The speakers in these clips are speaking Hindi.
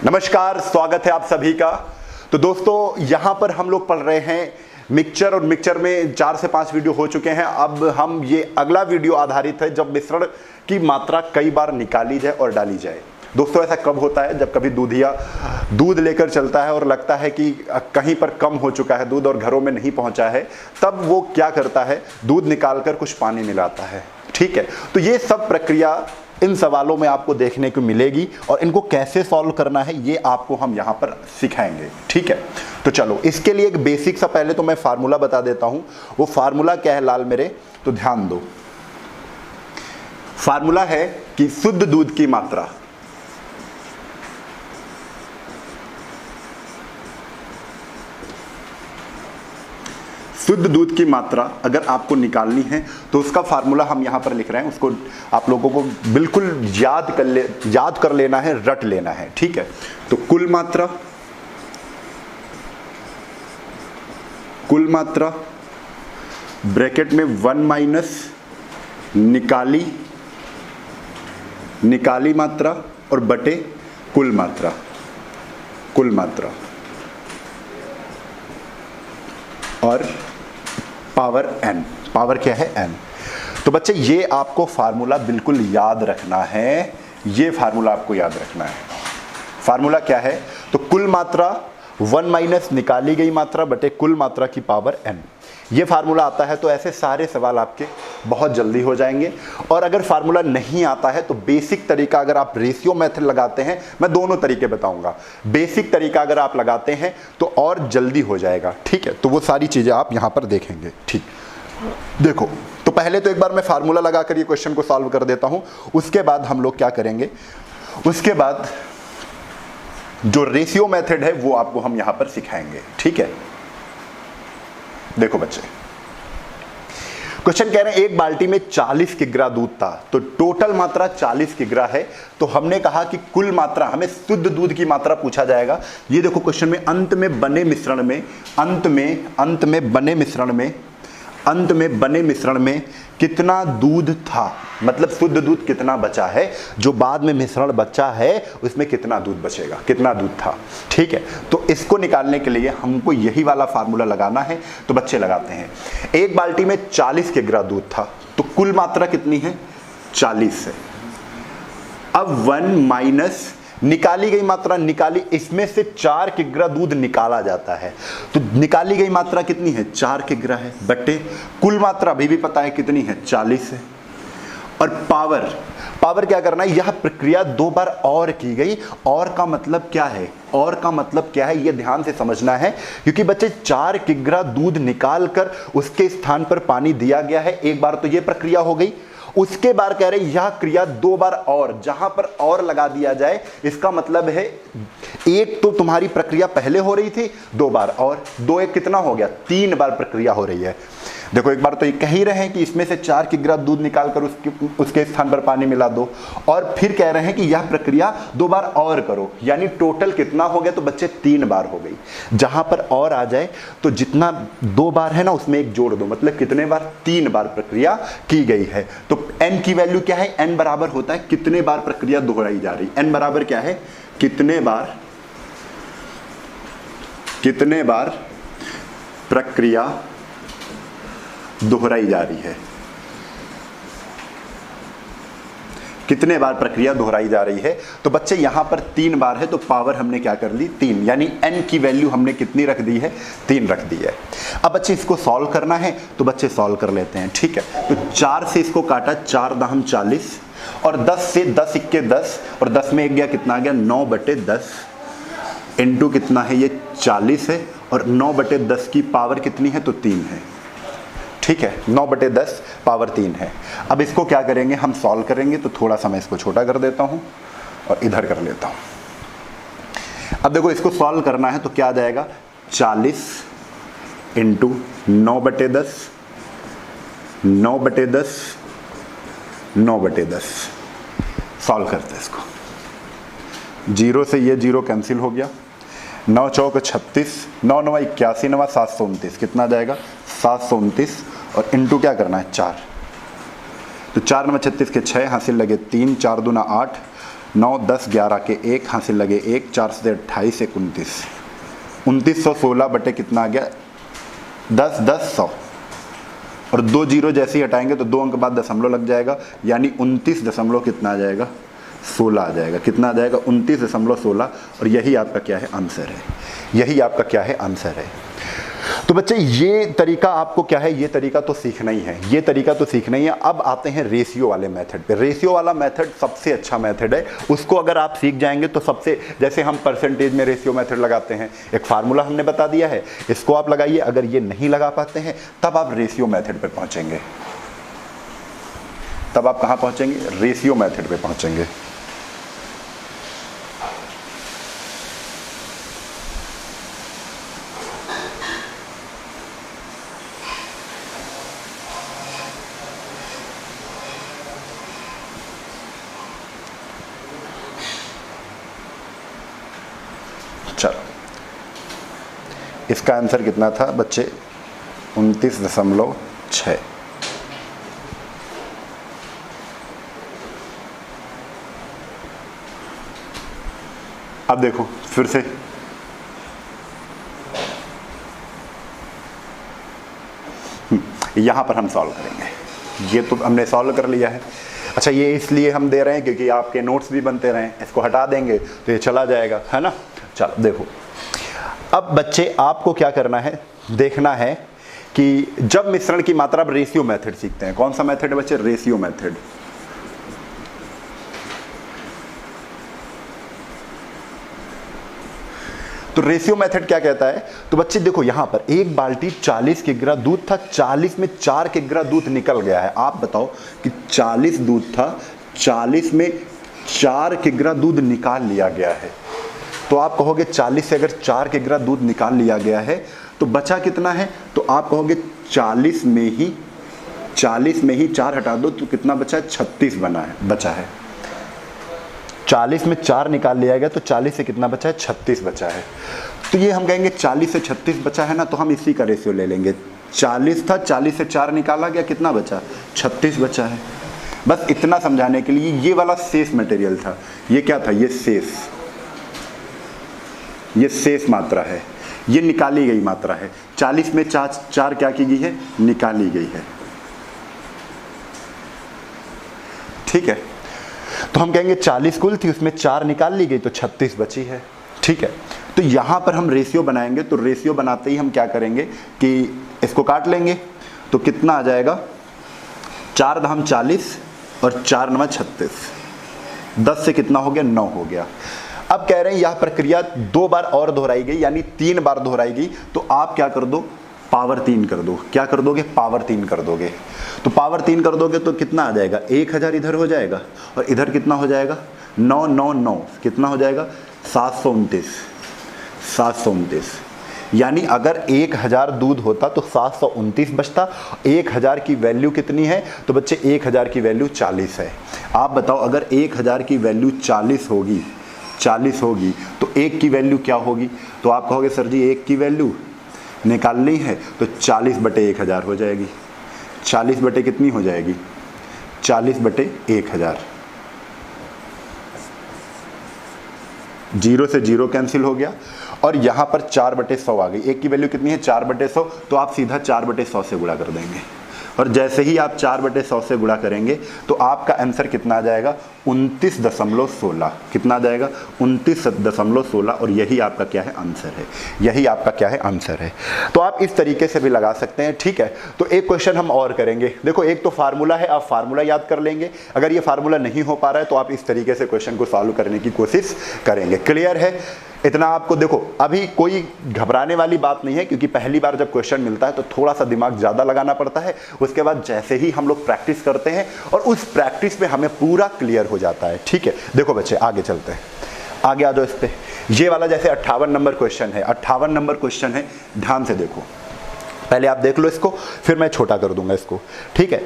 नमस्कार, स्वागत है आप सभी का। तो दोस्तों यहाँ पर हम लोग पढ़ रहे हैं मिक्सचर, और मिक्सचर में 4 से 5 वीडियो हो चुके हैं। अब हम ये अगला वीडियो आधारित है जब मिश्रण की मात्रा कई बार निकाली जाए और डाली जाए। दोस्तों ऐसा कब होता है? जब कभी दूधिया दूध लेकर चलता है और लगता है कि कहीं पर कम हो चुका है दूध और घरों में नहीं पहुंचा है, तब वो क्या करता है, दूध निकालकर कुछ पानी मिलाता है। ठीक है, तो ये सब प्रक्रिया इन सवालों में आपको देखने को मिलेगी और इनको कैसे सॉल्व करना है ये आपको हम यहाँ पर सिखाएंगे। ठीक है, तो चलो इसके लिए एक बेसिक सा पहले तो मैं फार्मूला बता देता हूँ। वो फार्मूला क्या है लाल मेरे, तो ध्यान दो। फार्मूला है कि शुद्ध दूध की मात्रा शुद्ध दूध की मात्रा अगर आपको निकालनी है तो उसका फार्मूला हम यहां पर लिख रहे हैं। उसको आप लोगों को बिल्कुल याद कर लेना है, रट लेना है। ठीक है, तो कुल मात्रा ब्रैकेट में 1 माइनस निकाली मात्रा और बटे कुल मात्रा और पावर n। पावर क्या है? n। तो बच्चे ये आपको फार्मूला बिल्कुल याद रखना है। ये फार्मूला आपको याद रखना है। फार्मूला क्या है? तो कुल मात्रा 1 माइनस निकाली गई मात्रा बटे कुल मात्रा की पावर n। ये फार्मूला आता है तो ऐसे सारे सवाल आपके बहुत जल्दी हो जाएंगे। और अगर फार्मूला नहीं आता है तो बेसिक तरीका अगर आप रेशियो मेथड लगाते हैं, मैं दोनों तरीके बताऊंगा, बेसिक तरीका अगर आप लगाते हैं तो और जल्दी हो जाएगा। ठीक है, तो वो सारी चीजें आप यहां पर देखेंगे। ठीक, देखो तो पहले तो एक बार मैं फार्मूला लगाकर ये क्वेश्चन को सॉल्व कर देता हूं, उसके बाद हम लोग क्या करेंगे, उसके बाद जो रेशियो मेथड है वो आपको हम यहां पर सिखाएंगे। ठीक है, देखो बच्चे, क्वेश्चन कह रहे हैं एक बाल्टी में 40 किग्रा दूध था, तो टोटल मात्रा 40 किग्रा है। तो हमने कहा कि कुल मात्रा, हमें शुद्ध दूध की मात्रा पूछा जाएगा। ये देखो क्वेश्चन में अंत में बने मिश्रण में कितना दूध था, मतलब शुद्ध दूध कितना बचा है, जो बाद में मिश्रण बचा है उसमें कितना दूध बचेगा, कितना दूध था। ठीक है, तो इसको निकालने के लिए हमको यही वाला फार्मूला लगाना है। तो बच्चे लगाते हैं। एक बाल्टी में 40 किग्रा दूध था, तो कुल मात्रा कितनी है? 40 है। अब 1 माइनस निकाली गई मात्रा, इसमें से 4 किग्रा दूध निकाला जाता है, तो निकाली गई मात्रा कितनी है? 4 किग्रा है, बटे कुल मात्रा अभी भी पता है कितनी है? 40 है। और पावर क्या करना है, यह प्रक्रिया 2 बार और की गई। और का मतलब क्या है? यह ध्यान से समझना है, क्योंकि बच्चे 4 किग्रा दूध निकाल कर उसके स्थान पर पानी दिया गया है। एक बार तो यह प्रक्रिया हो गई, उसके बाद कह रहे यह क्रिया 2 बार और, जहां पर और लगा दिया जाए, इसका मतलब है एक तो तुम्हारी प्रक्रिया पहले हो रही थी, 2 बार और 2 एक कितना हो गया? 3 बार प्रक्रिया हो रही है। देखो एक बार तो ये कह ही रहे हैं कि इसमें से 4 किग्रा दूध निकालकर उसके स्थान पर पानी मिला दो, और फिर कह रहे हैं कि यह प्रक्रिया 2 बार और करो, यानी टोटल कितना हो गया? तो बच्चे 3 बार हो गई। जहां पर और आ जाए तो जितना 2 बार है ना उसमें एक जोड़ दो, मतलब कितने बार? 3 बार प्रक्रिया की गई है। तो n की वैल्यू क्या है? n बराबर होता है कितने बार प्रक्रिया दोहराई जा रही। n बराबर क्या है? कितने बार प्रक्रिया दोहराई जा रही है, कितने बार प्रक्रिया दोहराई जा रही है। तो बच्चे यहां पर 3 बार है, तो पावर हमने क्या कर ली? 3, यानी n की वैल्यू हमने कितनी रख दी है? 3 रख दी है। अब बच्चे इसको सॉल्व करना है, तो बच्चे सॉल्व कर लेते हैं। ठीक है, तो 4 से इसको काटा, 4 दाहम 40, और 10 से 10 इक्के 10, और 10 में एक गया, कितना आ गया? 9/10 इंटू कितना है? ये 40 है, और 9/10 की पावर कितनी है? तो 3 है। ठीक है, 9/10 पावर 3 है। अब इसको क्या करेंगे, हम सॉल्व करेंगे। तो थोड़ा सा मैं इसको छोटा कर देता हूं और इधर कर लेता हूं। अब देखो इसको सॉल्व करना है तो क्या आ जाएगा? 40 इंटू 9/10 सॉल्व करते हैं इसको। 0 से ये 0 कैंसिल हो गया, 9 चौक 36, 9 9 81, 9 729, कितना जाएगा? 729, और इंटू क्या करना है? 4। तो 4 9 36 के 6 हासिल लगे 3, 4 दूना 8, 9 10 11 के 1 हासिल लगे 1, 4 से 28 1 29, 2916 बटे कितना आ गया 10 10 100, और 2 जीरो जैसे ही हटाएंगे तो 2 अंक बाद दशमलव लग जाएगा, यानी 29 दशमलव कितना आ जाएगा 16 आ जाएगा। कितना आ जाएगा 29.16, और यही आपका क्या है आंसर है, यही आपका क्या है आंसर है। तो बच्चे ये तरीका आपको क्या है, ये तरीका तो सीखना ही है, ये तरीका तो सीखना ही है। अब आते हैं रेशियो वाले मेथड पे। रेशियो वाला मेथड सबसे अच्छा मेथड है, उसको अगर आप सीख जाएंगे तो सबसे, जैसे हम परसेंटेज में रेशियो मेथड लगाते हैं, एक फार्मूला हमने बता दिया है, इसको आप लगाइए। अगर ये नहीं लगा पाते हैं तब आप रेशियो मेथड पे पहुंचेंगे, तब आप कहां पहुंचेंगे, रेशियो मेथड पे पहुंचेंगे। चलो, इसका आंसर कितना था बच्चे 29.6। अब देखो फिर से, यहां पर हम सॉल्व करेंगे। ये तो हमने सॉल्व कर लिया है। अच्छा, ये इसलिए हम दे रहे हैं क्योंकि आपके नोट्स भी बनते रहें, इसको हटा देंगे तो ये चला जाएगा, है ना। चलो देखो, अब बच्चे आपको क्या करना है, देखना है कि जब मिश्रण की मात्रा, अब रेशियो मेथड सीखते हैं। कौन सा मेथड है बच्चे, रेशियो मेथड। तो रेशियो मेथड क्या कहता है, तो बच्चे देखो यहां पर एक बाल्टी 40 किग्रा दूध था, 40 में 4 किग्रा दूध निकल गया है। आप बताओ कि 40 दूध था, 40 में 4 किग्रा दूध निकाल लिया गया है। तो आप कहोगे 40 से अगर 4 किग्रा दूध निकाल लिया गया है तो बचा कितना है, तो आप कहोगे 40 में ही 4 हटा दो तो कितना बचा है, 36 बचा है। 40 में 4 निकाल लिया गया तो 40 से कितना बचा है, 36 बचा है। तो ये हम कहेंगे 40 से 36 बचा है ना, तो हम इसी का रेशियो ले लेंगे। 40 था, 40 से 4 निकाला गया, कितना बचा, 36 बचा है। बस इतना समझाने के लिए, ये वाला शेष मटेरियल था, ये क्या था, ये शेष मात्रा है, ये निकाली गई मात्रा है। 40 में 4 क्या की गई है, निकाली गई है। ठीक है, तो हम कहेंगे 40 कुल थी, उसमें 4 निकाल ली गई तो 36 बची है। ठीक है, तो यहां पर हम रेशियो बनाएंगे, तो रेशियो बनाते ही हम क्या करेंगे कि इसको काट लेंगे, तो कितना आ जाएगा, 4 धाम 40 और 4 9 36, 10 से कितना हो गया, 9 हो गया। अब कह रहे हैं यह प्रक्रिया 2 बार और दोहराई गई, यानी 3 बार दोहराई गई, तो आप क्या कर दो, पावर 3 कर दो। क्या कर दोगे, पावर 3 कर दोगे। तो पावर 3 कर दोगे तो कितना आ जाएगा, 1000 इधर हो जाएगा और इधर कितना हो जाएगा, 9 9 9, कितना हो जाएगा, 729। यानी अगर 1000 दूध होता तो 729 बचता। 1000 की वैल्यू कितनी है, तो बच्चे 1000 की वैल्यू 40 है। आप बताओ अगर 1000 की वैल्यू 40 होगी तो 1 की वैल्यू क्या होगी, तो आप कहोगे सर जी 1 की वैल्यू निकालनी है तो 40 बटे 1000 हो जाएगी। 40 बटे कितनी हो जाएगी, 40 बटे 1000। 0 से 0 कैंसिल हो गया और यहाँ पर 4 बटे 100 आ गई। 1 की वैल्यू कितनी है, 4 बटे 100, तो आप सीधा 4 बटे 100 से गुणा कर देंगे। और जैसे ही आप 4 बटे 100 से गुणा करेंगे तो आपका आंसर कितना आ जाएगा, 29.16। कितना आ जाएगा, 29.16। और यही आपका क्या है, आंसर है। यही आपका क्या है, आंसर है। तो आप इस तरीके से भी लगा सकते हैं। ठीक है, तो एक क्वेश्चन हम और करेंगे। देखो एक तो फार्मूला है, आप फार्मूला याद कर लेंगे। अगर ये फार्मूला नहीं हो पा रहा है तो आप इस तरीके से क्वेश्चन को सॉल्व करने की कोशिश करेंगे। क्लियर है इतना आपको। देखो अभी कोई घबराने वाली बात नहीं है, क्योंकि पहली बार जब क्वेश्चन मिलता है तो थोड़ा सा दिमाग ज़्यादा लगाना पड़ता है। उसके बाद जैसे ही हम लोग प्रैक्टिस करते हैं और उस प्रैक्टिस में हमें पूरा क्लियर हो जाता है। ठीक है, देखो बच्चे आगे चलते हैं, आगे आ जाओ इस पे। ये वाला जैसे 58 नंबर क्वेश्चन है, 58 नंबर क्वेश्चन है, ध्यान से देखो। पहले आप देख लो इसको, फिर मैं छोटा कर दूंगा इसको। ठीक है,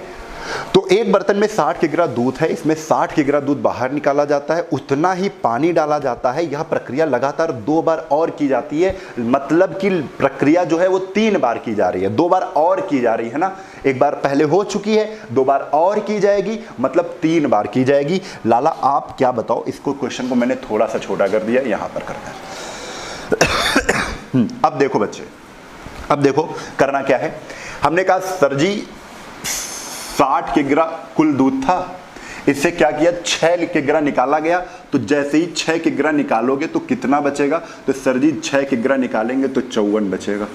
तो एक बर्तन में 60 किग्रा दूध है, इसमें 60 किग्रा दूध बाहर निकाला जाता है, उतना ही पानी डाला जाता है। यह प्रक्रिया लगातार 2 बार और की जाती है, मतलब कि प्रक्रिया जो है वो 3 बार की जा रही है, 2 बार और की जा रही है ना। एक बार पहले हो चुकी है, 2 बार और की जाएगी, मतलब 3 बार की जाएगी। लाला आप क्या बताओ, इसको क्वेश्चन को मैंने थोड़ा सा छोटा कर दिया, यहां पर करना है। अब देखो बच्चे, अब देखो करना क्या है। हमने कहा सर जी 60 किग्रा कुल दूध था, इससे क्या किया 6 किग्रा निकाला गया, तो जैसे ही 6 किग्रा निकालोगे तो कितना बचेगा, तो सर जी 6 किग्रा निकालेंगे तो 54 बचेगा।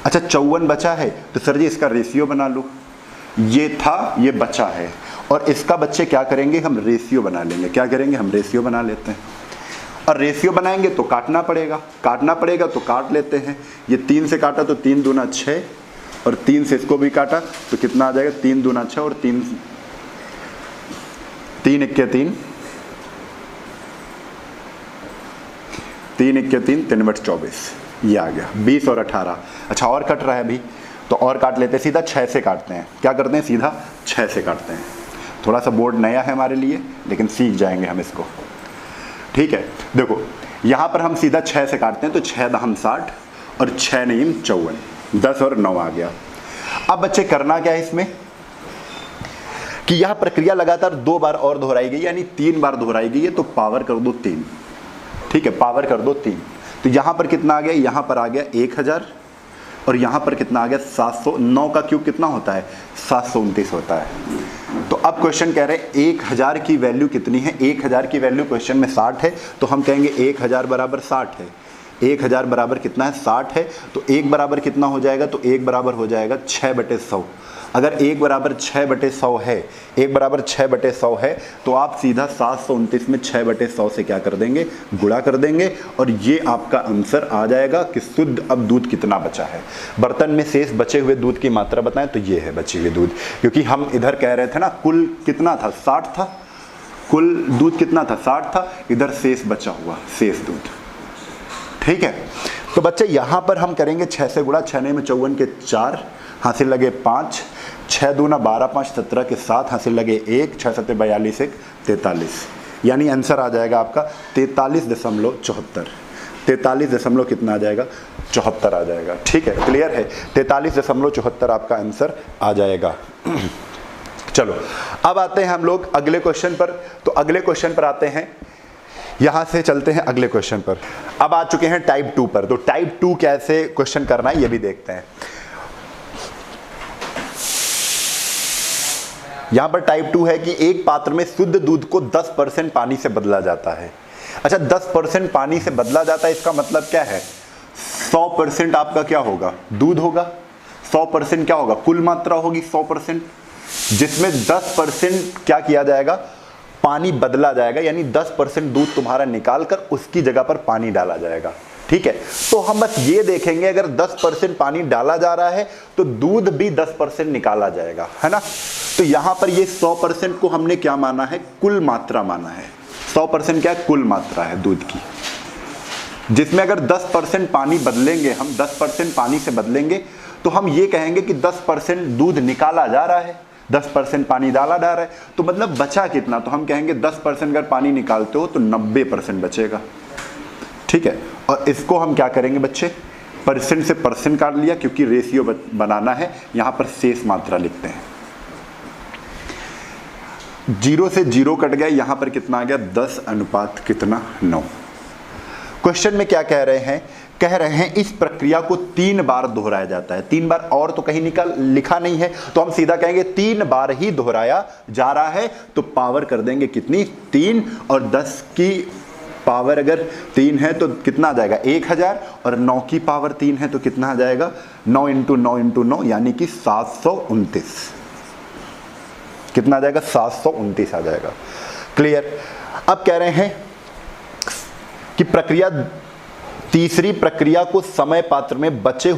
अच्छा 54 बचा है, तो सर जी इसका रेशियो बना लो, ये था ये बचा है, और इसका बच्चे क्या करेंगे हम रेशियो बना लेंगे। क्या करेंगे हम रेशियो बना लेते हैं, और रेशियो बनाएंगे तो काटना पड़ेगा, काटना पड़ेगा तो काट लेते हैं। ये 3 से काटा तो 3 दूना 6, और 3 से इसको भी काटा तो कितना आ जाएगा 3 दूना 6, और 3 इक्के 3, 3 इक्के 3, 3 बट 24, ये आ गया 20 और 18। अच्छा और कट रहा है अभी, तो और काट लेते हैं, सीधा 6 से काटते हैं। क्या करते हैं, सीधा 6 से काटते हैं। थोड़ा सा बोर्ड नया है हमारे लिए, लेकिन सीख जाएंगे हम इसको, ठीक है। देखो यहां पर हम सीधा 6 से काटते हैं, तो 6 दहम 60 और 6 नीम 54, 10 और 9 आ गया। अब बच्चे करना क्या है इसमें, कि यह प्रक्रिया लगातार 2 बार और दोहराई गई, यानी 3 बार दोहराई गई है, तो पावर कर दो 3, ठीक है, पावर कर दो 3। तो यहां पर कितना आ गया, यहां पर आ गया 1000, और यहां पर कितना आ गया 700। 9 का क्यूब कितना होता है, 729 होता है। तो अब क्वेश्चन कह रहे हैं 1000 की वैल्यू कितनी है। 1000 की वैल्यू क्वेश्चन में 60 है, तो हम कहेंगे 1000 बराबर 60 है। 1000 बराबर कितना है, 60 है, तो 1 बराबर कितना हो जाएगा, तो 1 बराबर हो जाएगा 6/100। अगर 1 बराबर 6/100 है, 1 बराबर 6/100 है, तो आप सीधा 729 में 6/100 से क्या कर देंगे, गुणा कर देंगे, और ये आपका आंसर आ जाएगा कि शुद्ध अब दूध कितना बचा है। बर्तन में शेष बचे हुए दूध की मात्रा बताएं, तो ये है बचे हुए दूध, क्योंकि हम इधर कह रहे थे ना कुल कितना था, 60 था, कुल दूध कितना था, 60 था, इधर शेष बचा हुआ शेष दूध, ठीक है। तो बच्चे यहां पर हम करेंगे 6 से गुणा, 6 में 54 के 4, हासिल लगे 5, 6 दूना 12, 5 17 के 7, हासिल लगे 1, 6 7 42, 1 43, यानी आंसर आ जाएगा आपका 43.74। 43 दशमलव कितना आ जाएगा, 74 आ जाएगा, ठीक है, क्लियर है। 43.74 आपका आंसर आ जाएगा। चलो अब आते हैं हम लोग अगले क्वेश्चन पर। तो अगले क्वेश्चन पर आते हैं, यहां से चलते हैं अगले क्वेश्चन पर। अब आ चुके हैं टाइप 2 पर। तो टाइप 2 कैसे क्वेश्चन करना है ये भी देखते हैं। यहां पर टाइप 2 है कि एक पात्र में शुद्ध दूध को 10% पानी से बदला जाता है। अच्छा 10% पानी से बदला जाता है, इसका मतलब क्या है, 100% आपका क्या होगा, दूध होगा। 100% क्या होगा, कुल मात्रा होगी 100%, जिसमें 10% क्या किया जाएगा, पानी बदला जाएगा, यानी 10% दूध तुम्हारा निकालकर उसकी जगह पर पानी डाला जाएगा, ठीक है। तो हम बस ये देखेंगे अगर 10% पानी डाला जा रहा है तो दूध भी 10% निकाला जाएगा, है ना। तो यहां पर ये 100% को हमने क्या माना है, कुल मात्रा माना है। 100% क्या है, कुल मात्रा है दूध की, जिसमें अगर 10% पानी बदलेंगे हम, 10% पानी से बदलेंगे, तो हम ये कहेंगे कि 10% दूध निकाला जा रहा है, 10% पानी डाला जा रहा है, तो मतलब बचा कितना, तो हम कहेंगे 10% अगर पानी निकालते हो तो 90% बचेगा, ठीक है। और इसको हम क्या करेंगे बच्चे, परसेंट से परसेंट काट लिया, क्योंकि रेशियो बनाना है, यहां पर शेष मात्रा लिखते हैं। 0 से 0 कट गया, यहां पर कितना आ गया, 10 अनुपात कितना, 9। क्वेश्चन में क्या कह रहे हैं, कह रहे हैं इस प्रक्रिया को 3 बार दोहराया जाता है। 3 बार और तो कहीं लिखा नहीं है, तो हम सीधा कहेंगे 3 बार ही दोहराया जा रहा है। तो पावर कर देंगे कितनी, 3, और 10 की पावर अगर 3 है तो कितना आ जाएगा 1000, और 9 की पावर 3 है तो कितना आ जाएगा 9 × 9 × 9, यानी कि 729। कितना आ जाएगा, 729 आ जाएगा, क्लियर। अब कह रहे हैं कि प्रक्रिया, तीसरी प्रक्रिया को समय पात्र में बचे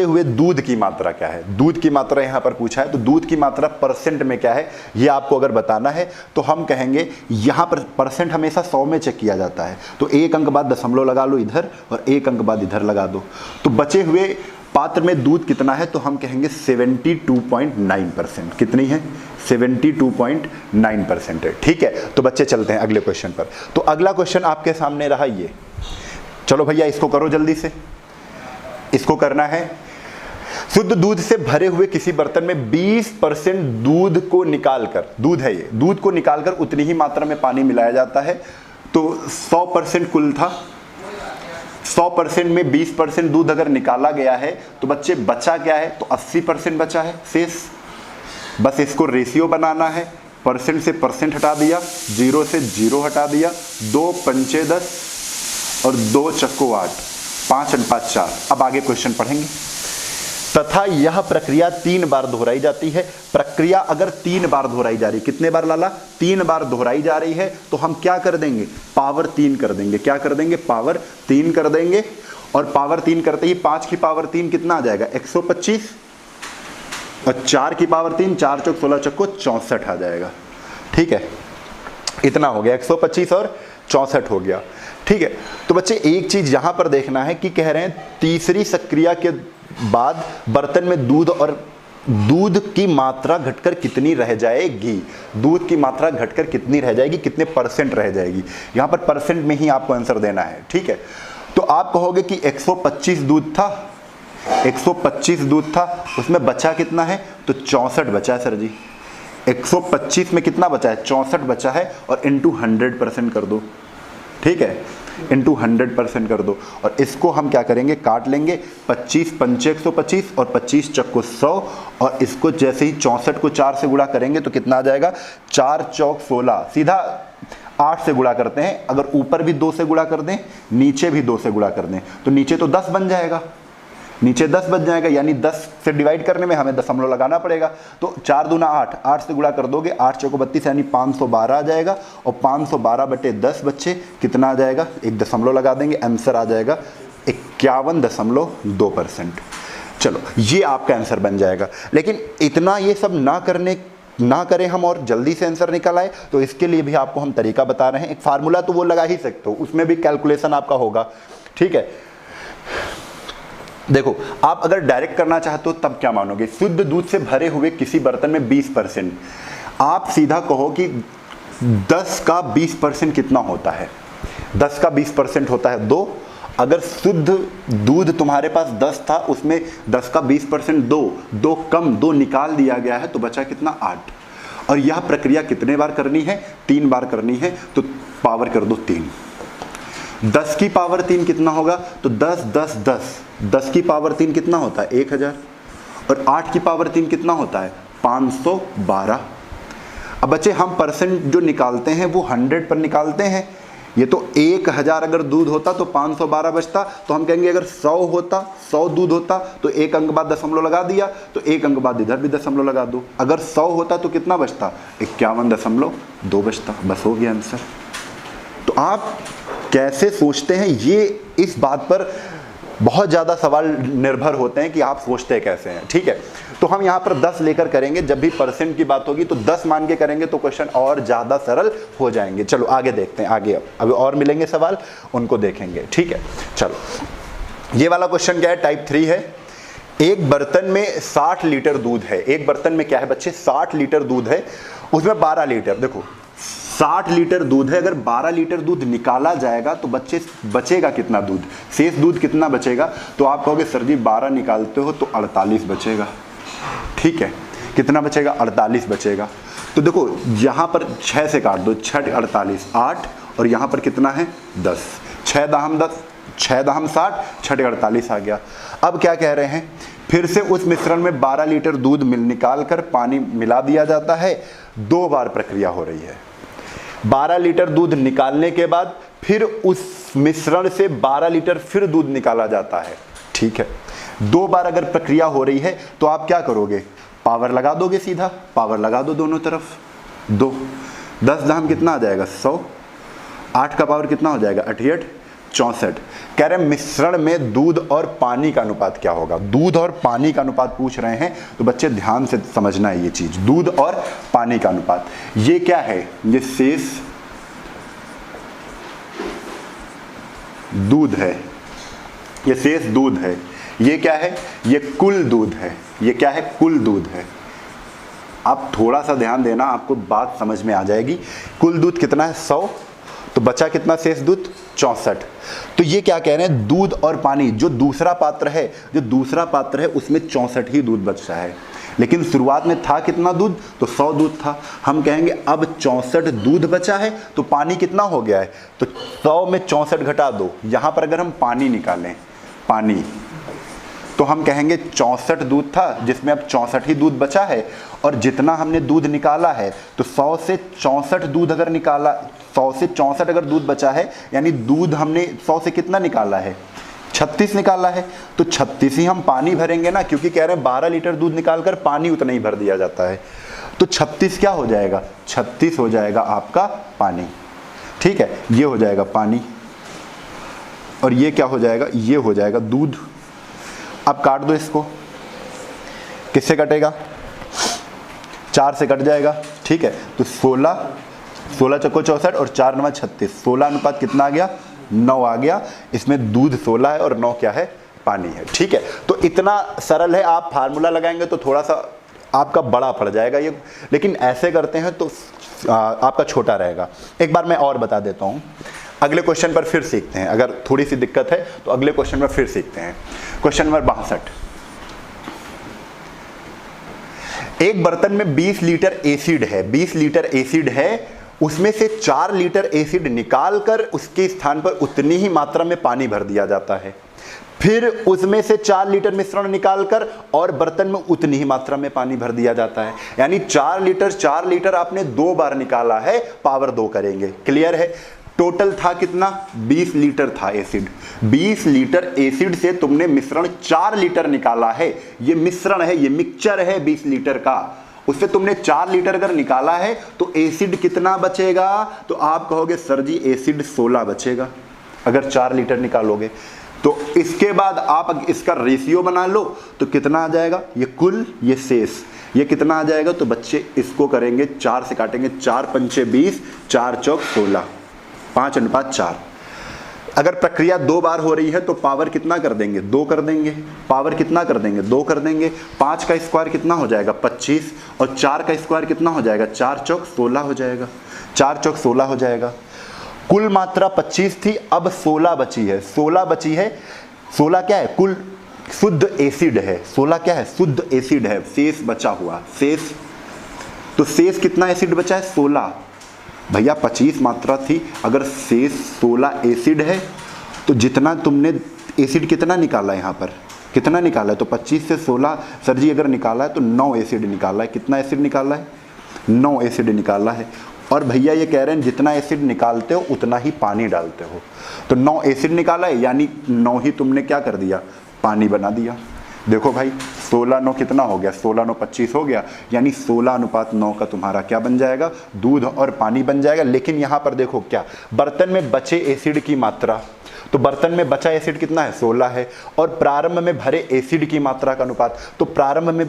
हुए दूध की मात्रा क्या है। दूध की मात्रा यहां पर पूछा है, तो दूध की मात्रा परसेंट में क्या है ये आपको अगर बताना है, तो हम कहेंगे यहां पर परसेंट हमेशा 100 में चेक किया जाता है, तो 1 अंक बाद दशमलव लगा लो इधर, और 1 अंक बाद इधर लगा दो। तो बचे हुए पात्र में दूध कितना है, तो हम कहेंगे 72.9%। कितनी है? 72.9% है। ठीक है, तो बच्चे चलते हैं अगले क्वेश्चन पर। तो अगला क्वेश्चन आपके सामने रहा ये, चलो भैया इसको करो जल्दी से। इसको करना है, शुद्ध दूध से भरे हुए किसी बर्तन में 20% दूध को निकालकर, दूध है ये, दूध को निकालकर उतनी ही मात्रा में पानी मिलाया जाता है। तो 100% कुल था, 100% में 20% दूध अगर निकाला गया है तो बच्चे बचा क्या है, तो 80% बचा है शेष। बस इसको रेशियो बनाना है, परसेंट से परसेंट हटा दिया, 0 से 0 हटा दिया, 2 पंचे 10 और 2 चक्को 8, 5 और 5 4। अब आगे क्वेश्चन पढ़ेंगे। तथा यह प्रक्रिया 3 बार दोहराई जाती है। प्रक्रिया अगर 3 बार दोहराई जा रही, कितने बार लाला? 3 बार दोहराई जा रही है, तो हम क्या कर देंगे? पावर 3 कर देंगे। क्या कर देंगे? पावर 3 कर देंगे। और पावर 3 करते ही 5 की पावर 3 कितना आ जाएगा? 125। और 4 की पावर 3, 4 चौक 16 चक्को 64 आ जाएगा। ठीक है, इतना हो गया, 125 और 64 हो गया। ठीक है, तो बच्चे एक चीज यहां पर देखना है कि कह रहे हैं तीसरी सक्रिया के बाद बर्तन में दूध की मात्रा घटकर कितनी रह जाएगी? दूध की मात्रा घटकर कितनी रह जाएगी, कितने परसेंट रह जाएगी? यहां पर परसेंट में ही आपको आंसर देना है। ठीक है, तो आप कहोगे कि 125 दूध था, 125 दूध था, उसमें बचा कितना है? तो 64 बचा है सर जी। 125 में कितना बचा है? 64 बचा है, और इंटू 100% कर दो। ठीक है, इंटू 100% कर दो। और इसको हम क्या करेंगे? काट लेंगे। 25 पंचे 125 और 25 चक्को 100, और इसको जैसे ही 64 को 4 से गुणा करेंगे तो कितना आ जाएगा? 4 चौक 16, सीधा 8 से गुणा करते हैं। अगर ऊपर भी 2 से गुणा कर दें, नीचे भी 2 से गुणा कर दें, तो नीचे तो 10 बन जाएगा, नीचे 10 बच जाएगा, यानी 10 से डिवाइड करने में हमें दशमलव लगाना पड़ेगा। तो 4 दूना 8, 8 से गुणा कर दोगे, 8 चौको 32, यानी 512 आ जाएगा। और 512 बटे 10 बच्चे कितना आ जाएगा? एक दशमलव लगा देंगे, आंसर आ जाएगा 51.2%। चलो, ये आपका आंसर बन जाएगा। लेकिन इतना ये सब ना करें हम और जल्दी से आंसर निकल आए, तो इसके लिए भी आपको हम तरीका बता रहे हैं। एक फार्मूला तो वो लगा ही सकते हो, उसमें भी कैलकुलेशन आपका होगा। ठीक है, देखो, आप अगर डायरेक्ट करना चाहते हो तब क्या मानोगे? शुद्ध दूध से भरे हुए किसी बर्तन में 20%, आप सीधा कहो कि 10 का 20% कितना होता है? 10 का 20% होता है 2। अगर शुद्ध दूध तुम्हारे पास 10 था, उसमें 10 का 20% 2 कम 2 निकाल दिया गया है, तो बचा कितना? 8। और यह प्रक्रिया कितने बार करनी है? 3 बार करनी है। तो पावर कर दो 3। 10 की पावर 3 कितना होगा? तो 10 10 10, 10 की पावर 3 कितना होता है? 1000। और 8 की पावर 3 कितना होता है? 512। अब बच्चे हम परसेंट जो निकालते हैं वो 100 पर निकालते हैं। ये तो 1000 अगर दूध होता तो 512 बचता, तो हम कहेंगे अगर 100 होता, 100 दूध होता, तो 1 अंक बाद दशमलव लगा दिया, तो 1 अंक बाद इधर भी दशमलव लगा दो। अगर 100 होता तो कितना बचता? 51.2 बचता। बस हो गया आंसर। तो आप कैसे सोचते हैं, ये इस बात पर बहुत ज़्यादा सवाल निर्भर होते हैं कि आप सोचते कैसे हैं। ठीक है, तो हम यहाँ पर 10 लेकर करेंगे। जब भी परसेंट की बात होगी तो 10 मान के करेंगे, तो क्वेश्चन और ज़्यादा सरल हो जाएंगे। चलो आगे देखते हैं, आगे अभी और मिलेंगे सवाल, उनको देखेंगे। ठीक है, चलो ये वाला क्वेश्चन क्या है? टाइप 3 है। एक बर्तन में 60 लीटर दूध है। एक बर्तन में क्या है बच्चे? 60 लीटर दूध है, उसमें 12 लीटर, देखो 60 लीटर दूध है, अगर 12 लीटर दूध निकाला जाएगा तो बच्चे बचेगा कितना दूध? शेष दूध कितना बचेगा? तो आप कहोगे सर जी 12 निकालते हो तो 48 बचेगा। ठीक है, कितना बचेगा? 48 बचेगा। तो देखो यहाँ पर 6 से काट दो, 6 48 8, और यहाँ पर कितना है? 10, 6 दाहम 10, 6 दाहम 60, 6 48 आ गया। अब क्या कह रहे हैं? फिर से उस मिश्रण में 12 लीटर दूध निकाल कर पानी मिला दिया जाता है। 2 बार प्रक्रिया हो रही है। 12 लीटर दूध निकालने के बाद फिर उस मिश्रण से 12 लीटर फिर दूध निकाला जाता है। ठीक है, 2 बार अगर प्रक्रिया हो रही है तो आप क्या करोगे? पावर लगा दोगे, सीधा पावर लगा दो दोनों तरफ। 2 10 दाम कितना आ जाएगा? 100। 8 का पावर कितना हो जाएगा? 88 64। कह रहे हैं मिश्रण में दूध और पानी का अनुपात क्या होगा? दूध और पानी का अनुपात पूछ रहे हैं, तो बच्चे ध्यान से समझना है ये चीज, दूध और पानी का अनुपात। ये क्या है? ये शेष दूध है, ये शेष दूध है। ये क्या है, ये कुल दूध है। ये क्या है, कुल दूध है। आप थोड़ा सा ध्यान देना, आपको बात समझ में आ जाएगी। कुल दूध कितना है, 100, तो बचा कितना शेष दूध, 64। तो ये क्या कह रहे हैं, दूध और पानी, जो दूसरा पात्र है उसमें 64 ही दूध बचा है। लेकिन शुरुआत में था कितना दूध, तो 100 दूध था। हम कहेंगे अब 64 दूध बचा है, तो पानी कितना हो गया है, तो 100 में 64 घटा दो। यहां पर अगर हम पानी निकालें, पानी, तो हम कहेंगे 64 दूध था जिसमें अब 64 ही दूध बचा है, और जितना हमने दूध निकाला है, तो 100 से 64 दूध अगर निकाला, 100 से 64 अगर दूध बचा है, यानी दूध हमने 100 से कितना निकाला है, 36 निकाला है, तो 36 ही हम पानी भरेंगे ना, क्योंकि कह रहे हैं 12 लीटर दूध निकालकर पानी उतना ही भर दिया जाता है। तो 36 क्या हो जाएगा, 36 हो जाएगा आपका पानी। ठीक है, ये हो जाएगा पानी, और ये क्या हो जाएगा, ये हो जाएगा दूध। अब काट दो इसको, किससे कटेगा, 4 से कट जाएगा। ठीक है, तो 16 चक्को 64 और 4 9 36, 16 अनुपात कितना आ गया, 9 आ गया। इसमें दूध 16 है और 9 क्या है, पानी है। ठीक है, तो इतना सरल है। आप फार्मूला लगाएंगे तो थोड़ा सा आपका बड़ा पड़ जाएगा ये, लेकिन ऐसे करते हैं तो आपका छोटा रहेगा। एक बार मैं और बता देता हूँ, अगले क्वेश्चन पर फिर सीखते हैं। अगर थोड़ी सी दिक्कत है तो अगले क्वेश्चन में फिर सीखते हैं। क्वेश्चन नंबर 62, एक बर्तन में 20 लीटर एसिड है, 20 लीटर एसिड है, उसमें से 4 लीटर एसिड निकालकर उसके स्थान पर उतनी ही मात्रा में पानी भर दिया जाता है। फिर उसमें से 4 लीटर मिश्रण निकालकर और बर्तन में उतनी ही मात्रा में पानी भर दिया जाता है। यानी 4 लीटर आपने 2 बार निकाला है, पावर 2 करेंगे। क्लियर है। टोटल था कितना, 20 लीटर था एसिड। 20 लीटर एसिड से तुमने मिश्रण 4 लीटर निकाला है। ये मिश्रण है, ये मिक्सचर है 20 लीटर का। उससे तुमने 4 लीटर अगर निकाला है तो एसिड कितना बचेगा, तो आप कहोगे सर जी एसिड 16 बचेगा अगर 4 लीटर निकालोगे। तो इसके बाद आप इसका रेशियो बना लो तो कितना आ जाएगा, ये कुल, ये शेष, ये कितना आ जाएगा। तो बच्चे इसको करेंगे, 4 से काटेंगे, 4 पंचे 20, 4 चौक 16, 5 अनुपात 4। अगर प्रक्रिया 2 बार हो रही है तो पावर कितना कर देंगे, 2 कर देंगे। पावर कितना कर देंगे, 2 कर देंगे। 5 का स्क्वायर कितना हो जाएगा, 25, और 4 का स्क्वायर कितना हो जाएगा, 4 चौक 16 हो जाएगा। 4 चौक 16 हो जाएगा। कुल मात्रा 25 थी, अब 16 बची है। 16 बची है। 16 क्या है, कुल शुद्ध एसिड है। 16 क्या है, शुद्ध एसिड है। शेष बचा हुआ, शेष, तो शेष कितना एसिड बचा है, 16। भैया 25 मात्रा थी, अगर शेष 16 एसिड है तो जितना तुमने एसिड कितना निकाला है, यहाँ पर कितना निकाला है, तो 25 से 16 सर जी अगर निकाला है तो 9 एसिड निकाला है। कितना एसिड निकाला है, 9 एसिड निकाला है। और भैया ये कह रहे हैं जितना एसिड निकालते हो उतना ही पानी डालते हो, तो 9 एसिड निकाला है, यानी 9 ही तुमने क्या कर दिया, पानी बना दिया। देखो भाई 16 9 कितना हो गया, 16 9 25 हो गया, यानी 16 अनुपात 9 का तुम्हारा क्या बन जाएगा, दूध और पानी बन जाएगा। लेकिन यहाँ पर देखो क्या, बर्तन में बचे एसिड की मात्रा, तो बर्तन में बचा एसिड कितना है, 16 है, और प्रारंभ में भरे एसिड की मात्रा का अनुपात, तो प्रारंभ में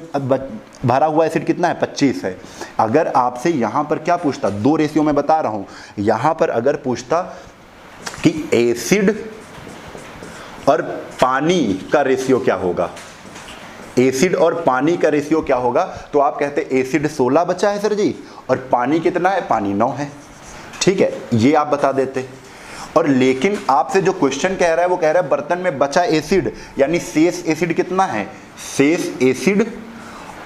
भरा हुआ एसिड कितना है, 25 है। अगर आपसे यहाँ पर क्या पूछता, 2 रेशियो में बता रहा हूँ, यहाँ पर अगर पूछता कि एसिड और पानी का रेशियो क्या होगा, एसिड और पानी का रेशियो क्या होगा, तो आप कहते एसिड 16 बचा है सर जी, और पानी कितना है, पानी 9 है। ठीक है, ये आप बता देते। और लेकिन आपसे जो क्वेश्चन कह रहा है वो कह रहा है बर्तन में बचा एसिड, यानी शेष एसिड कितना है, शेष एसिड,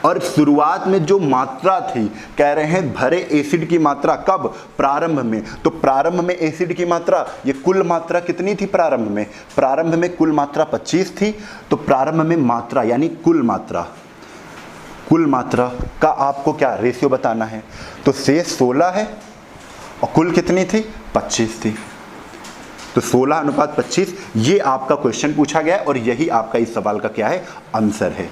और शुरुआत में जो मात्रा थी, कह रहे हैं भरे एसिड की मात्रा कब, प्रारंभ में, तो प्रारंभ में एसिड की मात्रा, ये कुल मात्रा कितनी थी प्रारंभ में, प्रारंभ में कुल मात्रा 25 थी, तो प्रारंभ में मात्रा यानी कुल मात्रा का आपको क्या रेशियो बताना है, तो शेष 16 है और कुल कितनी थी, 25 थी, तो 16 अनुपात 25। ये आपका क्वेश्चन पूछा गया और यही आपका इस सवाल का क्या है, आंसर है।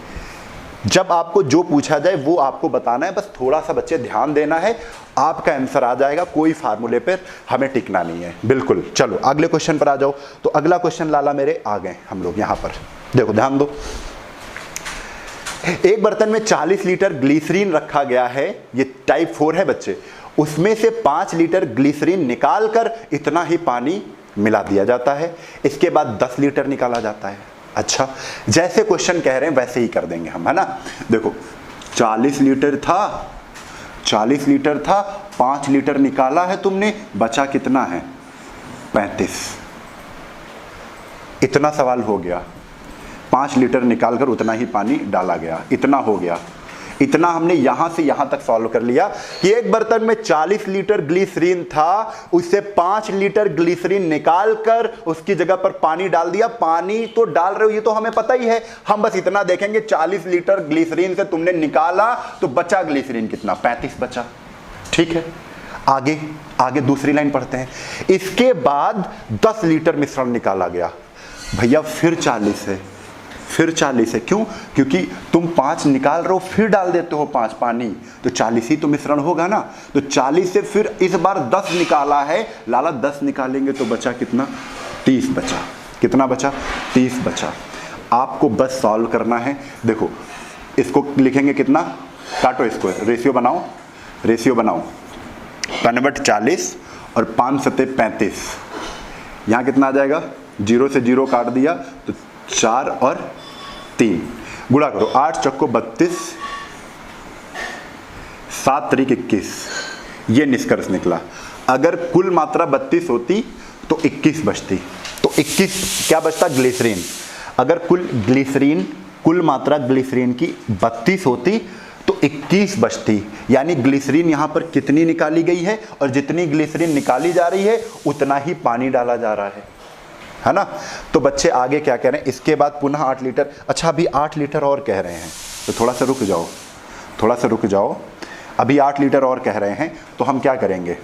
जब आपको जो पूछा जाए वो आपको बताना है, बस थोड़ा सा बच्चे ध्यान देना है, आपका आंसर आ जाएगा, कोई फार्मूले पर हमें टिकना नहीं है, बिल्कुल। चलो अगले क्वेश्चन पर आ जाओ। तो अगला क्वेश्चन लाला मेरे आ गए हम लोग यहाँ पर, देखो ध्यान दो। एक बर्तन में 40 लीटर ग्लिसरीन रखा गया है, ये टाइप 4 है बच्चे, उसमें से 5 लीटर ग्लिसरीन निकाल कर इतना ही पानी मिला दिया जाता है। इसके बाद 10 लीटर निकाला जाता है। अच्छा, जैसे क्वेश्चन कह रहे हैं वैसे ही कर देंगे हम, है ना। देखो 40 लीटर था, 40 लीटर था, 5 लीटर निकाला है तुमने, बचा कितना है 35। इतना सवाल हो गया, 5 लीटर निकालकर उतना ही पानी डाला गया, इतना हो गया। इतना हमने यहां से यहां तक सॉल्व कर लिया कि एक बर्तन में 40 लीटर ग्लिसरीन था, उससे 5 लीटर ग्लिसरीन निकालकर उसकी जगह पर पानी डाल दिया। पानी तो डाल रहे हो ये तो हमें पता ही है, हम बस इतना देखेंगे 40 लीटर ग्लिसरीन से तुमने निकाला तो बचा ग्लिसरीन कितना, 35 बचा। ठीक है, आगे आगे दूसरी लाइन पढ़ते हैं। इसके बाद 10 लीटर मिश्रण निकाला गया। भैया फिर 40 है, फिर 40 है, क्यों? क्योंकि तुम 5 निकाल रहे हो फिर डाल देते हो 5 पानी, तो 40 ही तो मिश्रण होगा ना। तो 40 से फिर इस बार 10 निकाला है लाला, 10 निकालेंगे तो बचा कितना, 30 बचा। कितना बचा, 30 बचा। आपको बस सॉल्व करना है। देखो इसको लिखेंगे कितना, काटो इसको, रेशियो बनाओ, रेशियो बनाओ, कन्वर्ट 40 और 5 सते 35। यहाँ कितना आ जाएगा, 0 से 0 काट दिया तो 4 और 3 गुणा करो, 8 चक्को 32, 7 त्रिक 21। ये निष्कर्ष निकला। अगर कुल मात्रा 32 होती तो 21 बचती, तो 21 क्या बचता, ग्लिसरीन। अगर कुल मात्रा ग्लिसरीन की 32 होती तो 21 बचती, यानी ग्लिसरीन यहां पर कितनी निकाली गई है, और जितनी ग्लिसरीन निकाली जा रही है उतना ही पानी डाला जा रहा है ना। तो बच्चे आगे क्या कह रहे हैं, इसके बाद पुनः 8 लीटर। अच्छा अभी 8 लीटर और कह रहे हैं, तो थोड़ा सा रुक जाओ, थोड़ा सा रुक जाओ। अभी 8 लीटर और कह रहे हैं तो हम क्या करेंगे,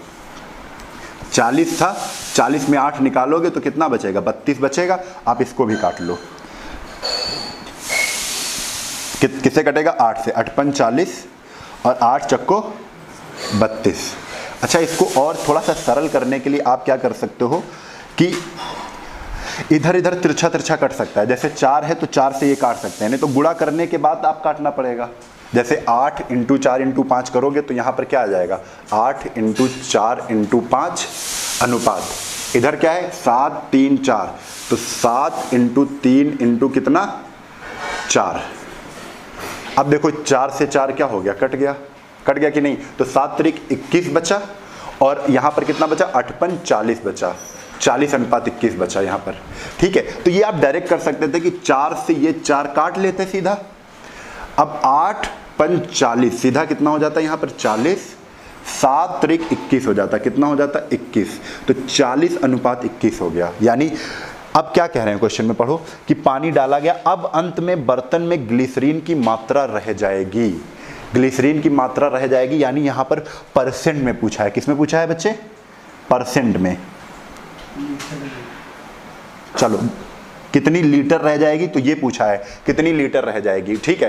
40 था, 40 में 8 निकालोगे तो कितना बचेगा, 32 बचेगा। आप इसको भी काट लो, किससे कटेगा, 8 से, 8 पंच 40 और 8 चक्को 32। अच्छा इसको और थोड़ा सा सरल करने के लिए आप क्या कर सकते हो कि इधर इधर तिरछा तिरछा कट सकता है। जैसे 4 है तो 4 से ये काट सकते हैं, नहीं तो गुणा करने के बाद आप काटना पड़ेगा। जैसे 8 × 4 × 5 करोगे तो यहाँ पर क्या आ जाएगा, 8 × 4 × 5 अनुपात। इधर क्या है, 7 3 4, तो 7 × 3 × कितना, 4। अब देखो 4 से 4 क्या हो गया, कट गया, कट गया कि नहीं। तो 7 त्रिक 21 बचा, और यहाँ पर कितना बचा, 8 पंच 40 बचा, 40 अनुपात 21 बचा यहाँ पर। ठीक है, तो ये आप डायरेक्ट कर सकते थे कि 4 से ये 4 काट लेते सीधा। अब 8 पंच 40 सीधा कितना हो जाता है यहाँ पर, 40, 7 त्रिक 21 हो जाता, कितना हो जाता, 21। तो 40 अनुपात 21 हो गया। यानी अब क्या कह रहे हैं क्वेश्चन में, पढ़ो कि पानी डाला गया, अब अंत में बर्तन में ग्लिसरीन की मात्रा रह जाएगी, ग्लिसरीन की मात्रा रह जाएगी। यानी यहाँ पर परसेंट में पूछा है, किस में पूछा है बच्चे, परसेंट में। चलो कितनी लीटर रह जाएगी, तो ये पूछा है कितनी लीटर रह जाएगी। ठीक है,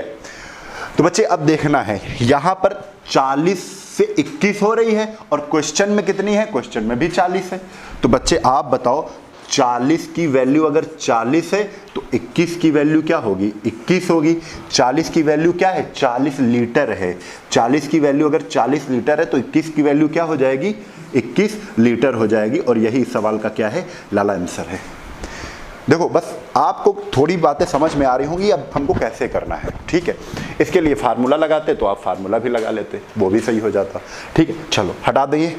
तो बच्चे अब देखना है, यहां पर 40 से 21 हो रही है और क्वेश्चन में कितनी है, क्वेश्चन में भी 40 है। तो बच्चे आप बताओ 40 की वैल्यू अगर 40 है तो 21 की वैल्यू क्या होगी, 21 होगी। 40 की वैल्यू क्या है, 40 लीटर है। 40 की वैल्यू अगर 40 लीटर है तो 21 की वैल्यू क्या हो जाएगी, 21 लीटर हो जाएगी। और यही इस सवाल का क्या है, लाला आंसर है। देखो बस आपको थोड़ी बातें समझ में आ रही होंगी अब हमको कैसे करना है। ठीक है, इसके लिए फार्मूला लगाते तो आप फार्मूला भी लगा लेते, वो भी सही हो जाता। ठीक है, चलो हटा दीजिए,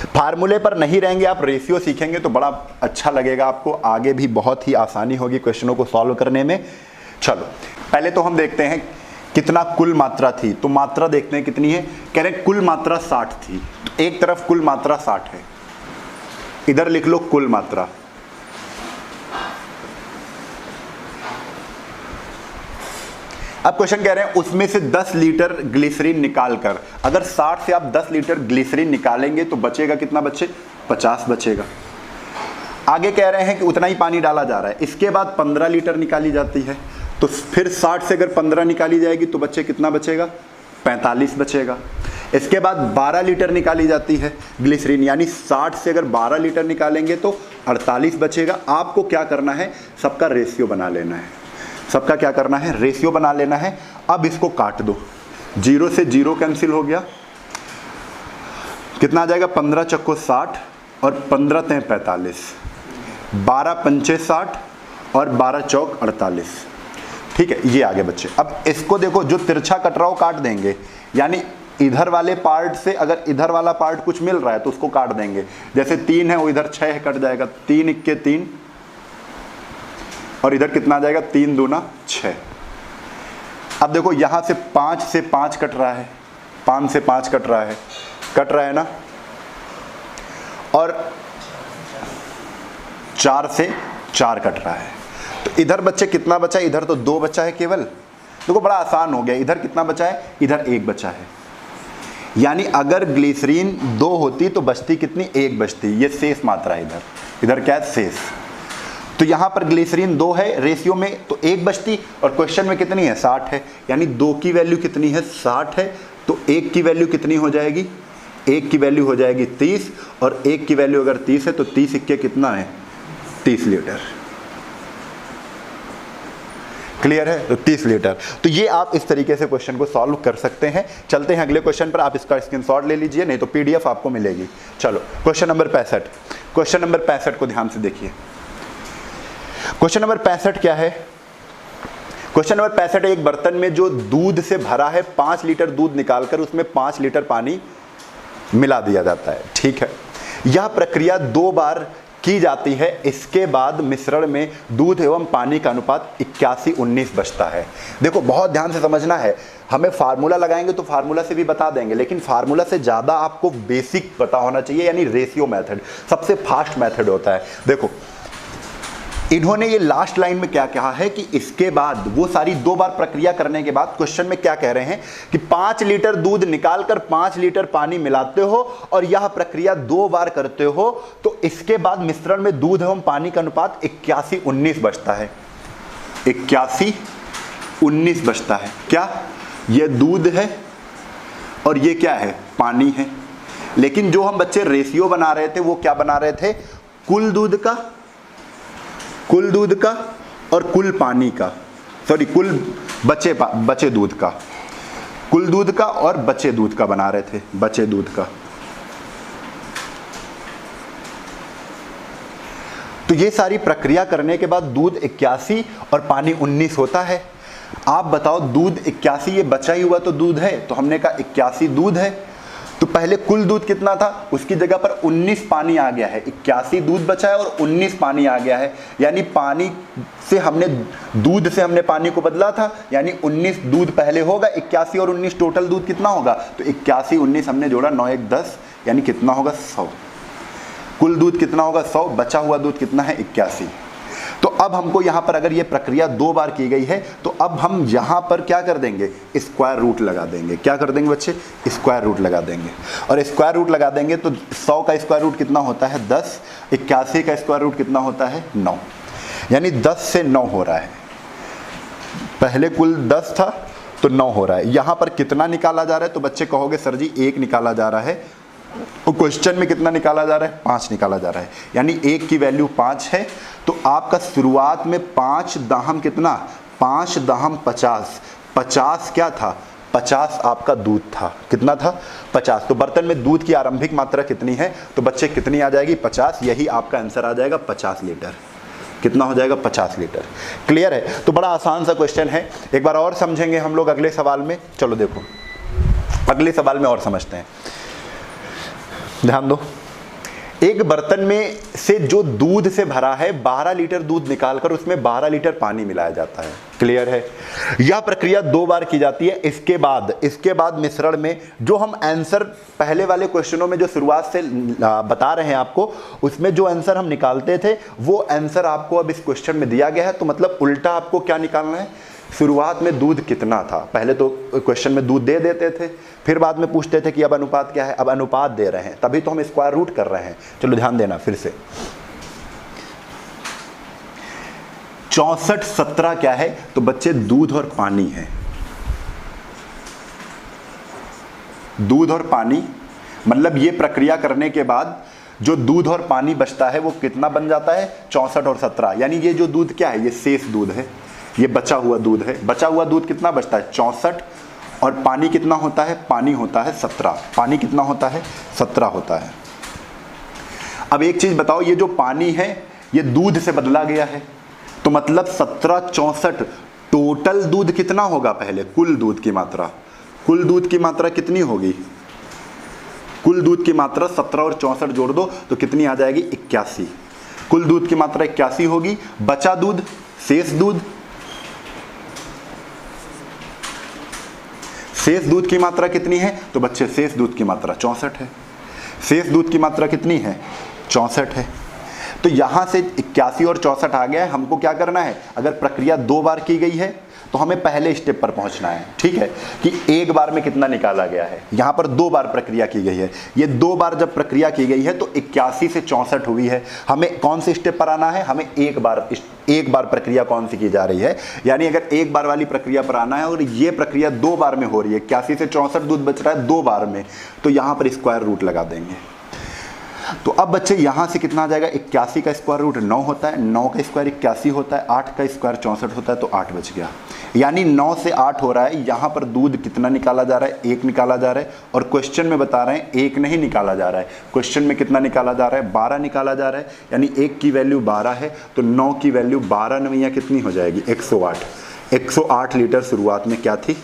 फार्मूले पर नहीं रहेंगे, आप रेशियो सीखेंगे तो बड़ा अच्छा लगेगा आपको, आगे भी बहुत ही आसानी होगी क्वेश्चनों को सॉल्व करने में। चलो पहले तो हम देखते हैं कितना कुल मात्रा थी, तो मात्रा देखते हैं कितनी है। कह रहे कुल मात्रा 60 थी, तो एक तरफ कुल मात्रा 60 है, इधर लिख लो कुल मात्रा। अब क्वेश्चन कह रहे हैं उसमें से 10 लीटर ग्लिसरीन निकालकर, अगर 60 से आप 10 लीटर ग्लिसरीन निकालेंगे तो बचेगा कितना, बच्चे 50 बचेगा। आगे कह रहे हैं कि उतना ही पानी डाला जा रहा है। इसके बाद 15 लीटर निकाली जाती है, तो फिर 60 से अगर 15 निकाली जाएगी तो बच्चे कितना बचेगा, 45 बचेगा। इसके बाद 12 लीटर निकाली जाती है ग्लिसरीन, यानी 60 से अगर 12 लीटर निकालेंगे तो 48 बचेगा। आपको क्या करना है, सबका रेशियो बना लेना है, सबका क्या करना है, रेशियो बना लेना है। अब इसको काट दो, 0 से 0 कैंसिल हो गया, कितना आ जाएगा, 15 चक्को 60 और 15 तें 45, 12 पंचे 60 और 12 चौक 48। ठीक है, ये आगे बच्चे। अब इसको देखो, जो तिरछा कट रहा हो काट देंगे, यानी इधर वाले पार्ट से अगर इधर वाला पार्ट कुछ मिल रहा है तो उसको काट देंगे। जैसे 3 है वो इधर 6 है, कट जाएगा 3 इक्के 3, और इधर कितना आ जाएगा 3 दूना 6। अब देखो यहां से 5 से 5 कट रहा है, 5 से 5 कट रहा है ना, और 4 से 4 कट रहा है। तो इधर बच्चे कितना बचा है? इधर तो 2 बचा है केवल। देखो बड़ा आसान हो गया, इधर कितना बचा है? इधर 1 बचा है। यानी अगर ग्लिसरीन 2 होती तो बचती कितनी? 1 बचती। ये शेष मात्रा है इधर क्या है? शेष। तो यहां पर ग्लिसरीन 2 है रेशियो में, तो 1 बचती, और क्वेश्चन में कितनी है? 60 है। यानी 2 की वैल्यू कितनी है? 60 है। तो 1 की वैल्यू कितनी हो जाएगी? 1 की वैल्यू हो जाएगी 30, और 1 की वैल्यू अगर 30 है तो 30 इक्के कितना है? 30 लीटर। क्लियर है? तो 30 लीटर। तो ये आप इस तरीके से क्वेश्चन को सॉल्व कर सकते हैं। चलते हैं अगले क्वेश्चन पर, आप इसका स्क्रीनशॉट ले लीजिए, नहीं तो पीडीएफ आपको मिलेगी। चलो क्वेश्चन नंबर 65। क्वेश्चन नंबर 65 को ध्यान से देखिए। क्वेश्चन नंबर 65 क्या है? क्वेश्चन नंबर 65 एक बर्तन में जो दूध से भरा है, 5 लीटर दूध निकालकर उसमें 5 लीटर पानी मिला दिया जाता है। ठीक है, यह प्रक्रिया 2 बार की जाती है। इसके बाद मिश्रण में दूध एवं पानी का अनुपात 81-19 बचता है। देखो बहुत ध्यान से समझना है, हमें फार्मूला लगाएंगे तो फार्मूला से भी बता देंगे, लेकिन फार्मूला से ज़्यादा आपको बेसिक पता होना चाहिए, यानी रेशियो मेथड सबसे फास्ट मेथड होता है। देखो इन्होंने ये लास्ट लाइन में क्या कहा है कि इसके बाद वो सारी 2 बार प्रक्रिया करने के बाद क्वेश्चन में क्या कह रहे हैं कि 5 लीटर दूध निकालकर 5 लीटर पानी मिलाते हो और यह प्रक्रिया 2 बार करते हो, तो इसके बाद मिश्रण में दूध एवं पानी का अनुपात 81-19 बचता है। 81-19 बचता है। क्या? ये दूध है और ये क्या है? पानी है। लेकिन जो हम बच्चे रेशियो बना रहे थे वो क्या बना रहे थे? कुल दूध का और कुल पानी का, सॉरी कुल बचे दूध का, कुल दूध का और बचे दूध का बना रहे थे, बचे दूध का। तो ये सारी प्रक्रिया करने के बाद दूध 81 और पानी 19 होता है। आप बताओ दूध 81, ये बचा ही हुआ तो दूध है, तो हमने कहा 81 दूध है, तो पहले कुल दूध कितना था? उसकी जगह पर 19 पानी आ गया है। 81 दूध बचा है और 19 पानी आ गया है, यानी पानी से हमने दूध से हमने पानी को बदला था, यानी 19 दूध पहले होगा। 81 और 19 टोटल दूध कितना होगा? तो 81-19 हमने जोड़ा, 9 1 10, यानी कितना होगा? 100। कुल दूध कितना होगा? 100। बचा हुआ दूध कितना है? 81। तो अब हमको यहाँ पर अगर ये प्रक्रिया 2 बार की गई है तो अब हम यहाँ पर क्या कर देंगे? स्क्वायर रूट लगा देंगे। क्या कर देंगे बच्चे? स्क्वायर रूट लगा देंगे। और स्क्वायर रूट लगा देंगे तो 100 का स्क्वायर रूट कितना होता है? 10। 81 का स्क्वायर रूट कितना होता है? 9। यानी 10 से 9 हो रहा है। पहले कुल 10 था तो 9 हो रहा है। यहाँ पर कितना निकाला जा रहा है? तो बच्चे कहोगे सर जी 1 निकाला जा रहा है, और क्वेश्चन में कितना निकाला जा रहा है? 5 निकाला जा रहा है। यानी 1 की वैल्यू 5 है, तो आपका शुरुआत में 5 दाहम कितना? 5 दाहम 50। 50 क्या था? 50 आपका दूध था। कितना था? 50। तो बर्तन में दूध की आरंभिक मात्रा कितनी है? तो बच्चे कितनी आ जाएगी? 50। यही आपका आंसर आ जाएगा, 50 लीटर। कितना हो जाएगा? 50 लीटर। क्लियर है? तो बड़ा आसान सा क्वेश्चन है, एक बार और समझेंगे हम लोग अगले सवाल में। चलो देखो अगले सवाल में और समझते हैं, ध्यान दो। एक बर्तन में से जो दूध से भरा है, 12 लीटर दूध निकालकर उसमें 12 लीटर पानी मिलाया जाता है। क्लियर है? यह प्रक्रिया 2 बार की जाती है। इसके बाद मिश्रण में जो हम आंसर पहले वाले क्वेश्चनों में जो शुरुआत से बता रहे हैं आपको, उसमें जो आंसर हम निकालते थे वो आंसर आपको अब इस क्वेश्चन में दिया गया है। तो मतलब उल्टा आपको क्या निकालना है? शुरुआत में दूध कितना था? पहले तो क्वेश्चन में दूध दे देते थे, फिर बाद में पूछते थे कि अब अनुपात क्या है। अब अनुपात दे रहे हैं, तभी तो हम स्क्वायर रूट कर रहे हैं। चलो ध्यान देना फिर से। 64-17 क्या है? तो बच्चे दूध और पानी है। दूध और पानी मतलब ये प्रक्रिया करने के बाद जो दूध और पानी बचता है वो कितना बन जाता है? 64 और 17। यानी ये जो दूध क्या है? ये शेष दूध है, ये बचा हुआ दूध है। बचा हुआ दूध कितना बचता है? 64। और पानी कितना होता है? पानी होता है 17। पानी कितना होता है? 17 होता है। अब एक चीज बताओ, ये जो पानी है ये दूध से बदला गया है, तो तो मतलब 1764 टोटल दूध कितना होगा, पहले कुल दूध की मात्रा, कुल दूध की मात्रा कितनी होगी, कुल दूध की मात्रा 17 और 64 जोड़ दो तो कितनी आ जाएगी 81। कुल दूध की मात्रा 81 होगी। बचा दूध, शेष दूध, शेष दूध की मात्रा कितनी है, तो बच्चे शेष दूध की मात्रा 64 है। शेष दूध की मात्रा कितनी है, 64 है। तो यहां से 81 और 64 आ गया है। हमको क्या करना है, अगर प्रक्रिया 2 बार की गई है तो हमें पहले स्टेप पर पहुंचना है, ठीक है, कि एक बार में कितना निकाला गया है। यहां पर 2 बार प्रक्रिया की गई है, ये 2 बार जब प्रक्रिया की गई है तो 81 से 64 हुई है। हमें कौन से स्टेप पर आना है, हमें एक बार प्रक्रिया कौन सी की जा रही है, यानी अगर एक बार वाली प्रक्रिया पर आना है और ये प्रक्रिया 2 बार में हो रही है, 81 से 64 दूध बच रहा है 2 बार में, तो यहां पर स्क्वायर रूट लगा देंगे। तो अब बच्चे यहां से कितना आ जाएगा, 81 का स्क्वायर रूट 9 होता है, 9 का स्क्वायर 81 होता है, 8 का स्क्वायर 64 होता है, तो 8 बच गया। यानी 9 से 8 हो रहा है। यहां पर दूध कितना निकाला जा रहा है, 1 निकाला जा रहा है, और क्वेश्चन में बता रहे हैं 1 नहीं निकाला जा रहा है, क्वेश्चन में कितना निकाला जा रहा है, 12 निकाला जा रहा है। यानी 1 की वैल्यू 12 है, तो 9 की वैल्यू 12 नवैया कितनी हो जाएगी, 108। 108 लीटर शुरुआत में क्या थी,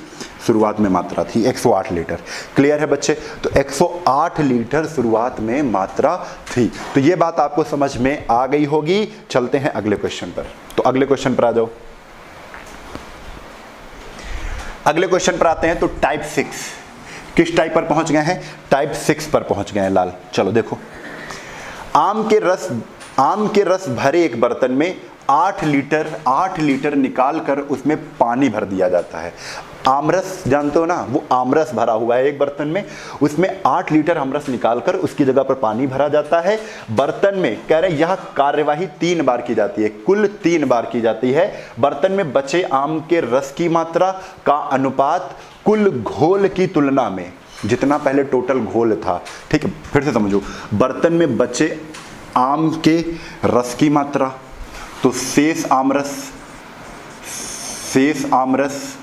शुरुआत में मात्रा थी 108 लीटर। क्लियर है बच्चे, तो 108 लीटर शुरुआत में मात्रा थी। तो ये बात आपको समझ में आ गई होगी। चलते हैं अगले क्वेश्चन पर। तो अगले क्वेश्चन पर आ जाओ। अगले क्वेश्चन पर आते हैं। तो टाइप 6, किस टाइप पर पहुंच गए हैं, टाइप 6 पर पहुंच गए हैं लाल। चलो देखो, आम के रस भरे एक बर्तन में 8 लीटर निकाल कर उसमें पानी भर दिया जाता है। आमरस जानते हो ना, वो आमरस भरा हुआ है एक बर्तन में, उसमें 8 लीटर आमरस निकालकर उसकी जगह पर पानी भरा जाता है। बर्तन में कह रहे यह कार्यवाही 3 बार की जाती है, कुल 3 बार की जाती है। बर्तन में बचे आम के रस की मात्रा का अनुपात कुल घोल की तुलना में, जितना पहले टोटल घोल था, ठीक है, फिर से समझो, बर्तन में बचे आम के रस की मात्रा, तो शेष आमरस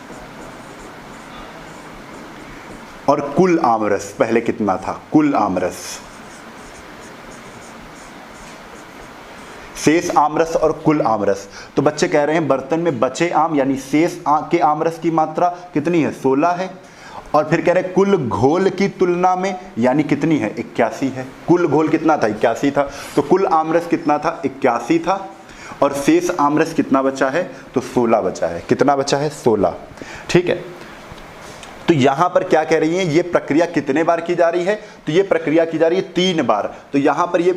और कुल आमरस, पहले कितना था, कुल आमरस, शेष आमरस और कुल आमरस। तो बच्चे कह रहे हैं बर्तन में बचे आम यानी शेष के आमरस की मात्रा कितनी है, 16 है। और फिर कह रहे हैं कुल घोल की तुलना में, यानी कितनी है, 81 है। कुल घोल कितना था, 81 था, तो कुल आमरस कितना था, 81 था, और शेष आमरस कितना बचा है, तो 16 बचा है। कितना बचा है, 16, ठीक है। तो यहां पर क्या कह रही है, ये प्रक्रिया कितने बार की जा रही है, तो ये प्रक्रिया की जा रही है 3 बार। तो यहां पर ये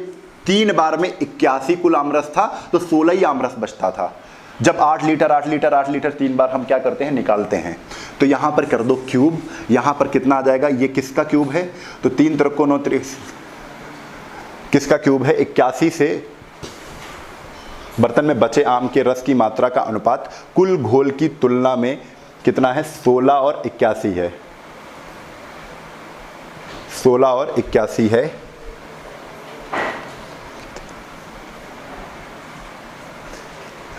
3 बार में 81 कुल आमरस था, तो 16 ही आमरस बचता था। जब 8 लीटर 3 बार हम क्या करते हैं, निकालते हैं। तो यहां पर कर दो क्यूब, यहां पर कितना आ जाएगा, ये किसका क्यूब है, तो 3 त्रिकोण 9 किसका क्यूब है, 81 से बर्तन में बचे आम के रस की मात्रा का अनुपात कुल घोल की तुलना में कितना है, 16 और 81 है, 16 और 81 है।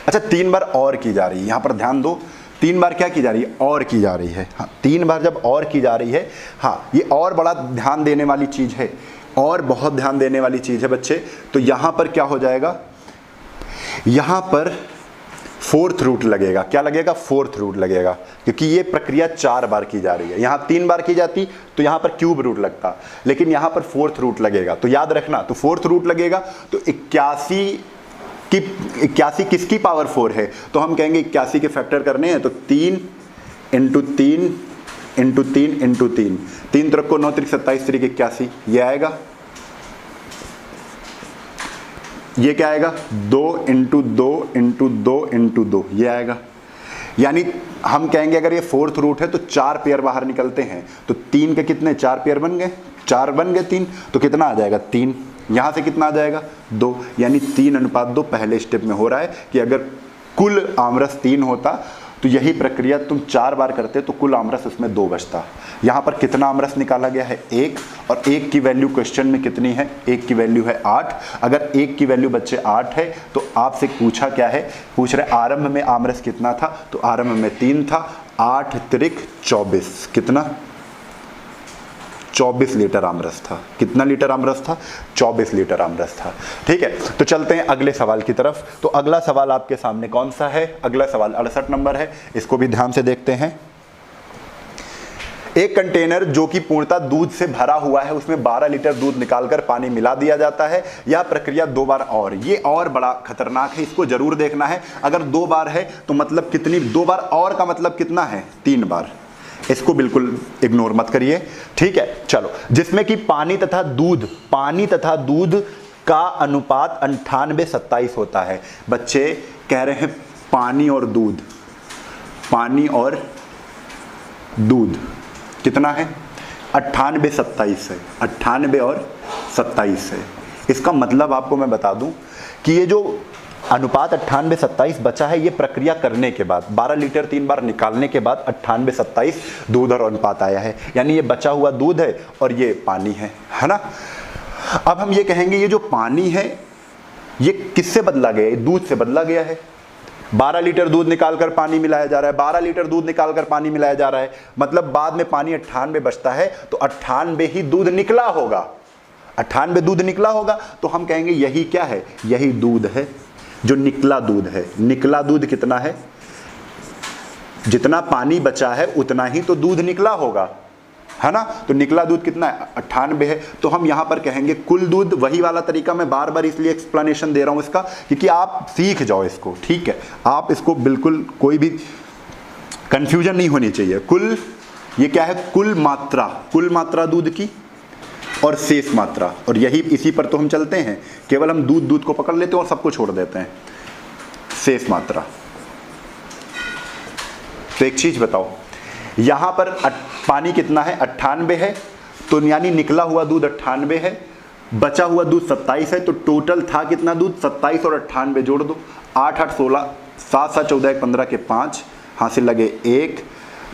अच्छा, 3 बार और की जा रही है, यहां पर ध्यान दो, 3 बार क्या की जा रही है, और की जा रही है। हाँ, 3 बार जब और की जा रही है, हाँ, ये और बड़ा ध्यान देने वाली चीज है, और बहुत ध्यान देने वाली चीज है बच्चे। तो यहां पर क्या हो जाएगा, यहां पर 4th रूट लगेगा। क्या लगेगा, 4th रूट लगेगा, क्योंकि ये प्रक्रिया 4 बार की जा रही है। यहां 3 बार की जाती तो यहां पर क्यूब रूट लगता, लेकिन यहां पर 4th रूट लगेगा। तो याद रखना, तो 4th रूट लगेगा। तो 81 किसकी पावर 4 है, तो हम कहेंगे 81 के फैक्टर करने हैं, तो 3 इंटू 3 इंटू 3 इंटू 3, 3 त्रिक 9 त्रिक 27 त्रिक 81, ये आएगा। ये क्या आएगा, 2 इंटू 2 इंटू 2 इंटू 2, ये आएगा। यानी हम कहेंगे अगर ये 4th रूट है तो 4 पेयर बाहर निकलते हैं, तो 3 के कितने, 4 पेयर बन गए, 4 बन गए 3, तो कितना आ जाएगा, 3। यहां से कितना आ जाएगा, 2, यानी 3:2 पहले स्टेप में हो रहा है कि अगर कुल आमरस 3 होता तो यही प्रक्रिया तुम 4 बार करते तो कुल आमरस उसमें 2 बचता। यहाँ पर कितना आमरस निकाला गया है, 1, और 1 की वैल्यू क्वेश्चन में कितनी है, 1 की वैल्यू है 8। अगर 1 की वैल्यू बच्चे 8 है तो आपसे पूछा क्या है, पूछ रहे आरंभ में आमरस कितना था, तो आरंभ में 3 था, 8 त्रिक 24, कितना, 24 लीटर आमरस था। कितना लीटर आमरस था? 24 लीटर आमरस था। ठीक है, तो चलते हैं अगले सवाल की तरफ। तो अगला सवाल आपके सामने कौन सा है? अगला सवाल 68 नंबर है, इसको भी ध्यान से देखते हैं। एक कंटेनर जो कि पूर्णतः दूध से भरा हुआ है, उसमें 12 लीटर दूध निकालकर पानी मिला दिया जाता है। यह प्रक्रिया 2 बार और, ये और बड़ा खतरनाक है, इसको जरूर देखना है। अगर 2 बार है तो मतलब कितनी? 2 बार और का मतलब कितना है? 3 बार। इसको बिल्कुल इग्नोर मत करिए। ठीक है, चलो। जिसमें कि पानी तथा दूध का अनुपात 98-27 होता है। बच्चे कह रहे हैं पानी और दूध कितना है? 98-27 है। 98 और 27 है। इसका मतलब आपको मैं बता दूं कि ये जो अनुपात 98-27 बचा है, ये प्रक्रिया करने के बाद 12 लीटर 3 बार निकालने के बाद 98-27 दूध और अनुपात आया है। यानी ये बचा हुआ दूध है और ये पानी है ना। अब हम ये कहेंगे ये जो पानी है ये किससे बदला गया है? दूध से बदला गया है। 12 लीटर दूध निकालकर पानी मिलाया जा रहा है, 12 लीटर दूध निकालकर पानी मिलाया जा रहा है, मतलब बाद में पानी 98 बचता है, तो 98 ही दूध निकला होगा। 98 दूध निकला होगा, तो हम कहेंगे यही क्या है? यही दूध है, जो निकला दूध है। निकला दूध कितना है? जितना पानी बचा है उतना ही तो दूध निकला होगा, है ना। तो निकला दूध कितना है? 98 है। तो हम यहां पर कहेंगे कुल दूध। वही वाला तरीका मैं बार बार इसलिए एक्सप्लेनेशन दे रहा हूं इसका, क्योंकि आप सीख जाओ इसको। ठीक है, आप इसको बिल्कुल कोई भी कंफ्यूजन नहीं होनी चाहिए। कुल, ये क्या है? कुल मात्रा दूध की और शेष मात्रा, और यही इसी पर तो हम चलते हैं। केवल हम दूध को पकड़ लेते हैं और सबको छोड़ देते हैं। शेष मात्रा। तो एक चीज बताओ, यहां पर पानी कितना है? 98 है, तो यानी निकला हुआ दूध 98 है, बचा हुआ दूध 27 है, तो टोटल था कितना दूध? 27 और 98 जोड़ दो, 8 8 16, 7 7 14 1 15 के 5, हासिल लगे 1,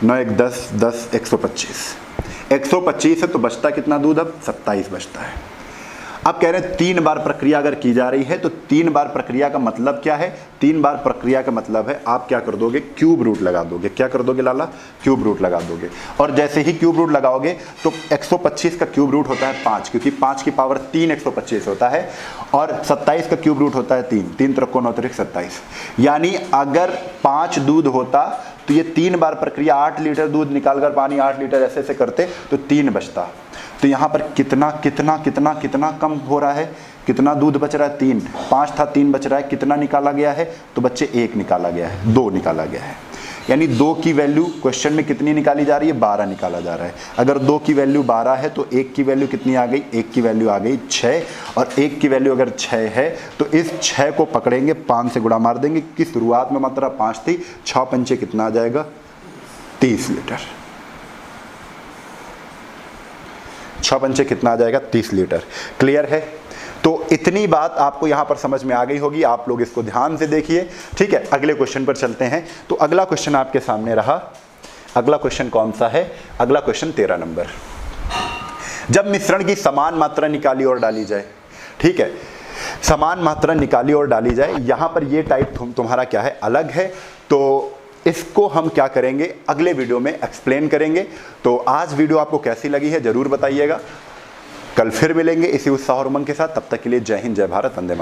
9 1 10 10 125। 125 है तो बचता कितना दूध? अब 27 बचता है। अब कह रहे हैं 3 बार प्रक्रिया अगर की जा रही है, तो 3 बार प्रक्रिया का मतलब क्या है? 3 बार प्रक्रिया का मतलब है आप क्या कर दोगे? क्यूब रूट लगा दोगे। क्या कर दोगे लाला? क्यूब रूट लगा दोगे। और जैसे ही क्यूब रूट लगाओगे तो 125 का क्यूब रूट होता है 5, क्योंकि 5 की पावर 3 125 होता है, और 27 का क्यूब रूट होता है 3 3 त्रिक 9 त्रिक 27। यानी अगर 5 दूध होता तो ये 3 बार प्रक्रिया 8 लीटर दूध निकालकर पानी 8 लीटर ऐसे करते तो 3 बचता। तो यहाँ पर कितना कम हो रहा है? कितना दूध बच रहा है? 3। 5 था, 3 बच रहा है। कितना निकाला गया है? तो बच्चे 1 निकाला गया है, 2 निकाला गया है। यानी 2 की वैल्यू क्वेश्चन में कितनी निकाली जा रही है? 12 निकाला जा रहा है। अगर 2 की वैल्यू 12 है तो 1 की वैल्यू कितनी आ गई? 1 की वैल्यू आ गई 6, और 1 की वैल्यू अगर 6 है तो इस 6 को पकड़ेंगे, 5 से गुणा मार देंगे कि शुरुआत में मात्रा 5 थी, 6 पंचे कितना आ जाएगा? 30 लीटर। 6 पंचे कितना आ जाएगा? 30 लीटर। क्लियर है? तो इतनी बात आपको यहां पर समझ में आ गई होगी। आप लोग इसको ध्यान से देखिए। ठीक है, अगले क्वेश्चन पर चलते हैं। तो अगला क्वेश्चन आपके सामने रहा। अगला क्वेश्चन कौन सा है? अगला क्वेश्चन 13 नंबर। जब मिश्रण की समान मात्रा निकाली और डाली जाए, ठीक है, समान मात्रा निकाली और डाली जाए, यहां पर ये टाइप तुम्हारा क्या है? अलग है। तो इसको हम क्या करेंगे? अगले वीडियो में एक्सप्लेन करेंगे। तो आज वीडियो आपको कैसी लगी है जरूर बताइएगा। कल फिर मिलेंगे इसी उत्साह और उमंग के साथ। तब तक के लिए जय हिंद, जय भारत, वंदे मातरम।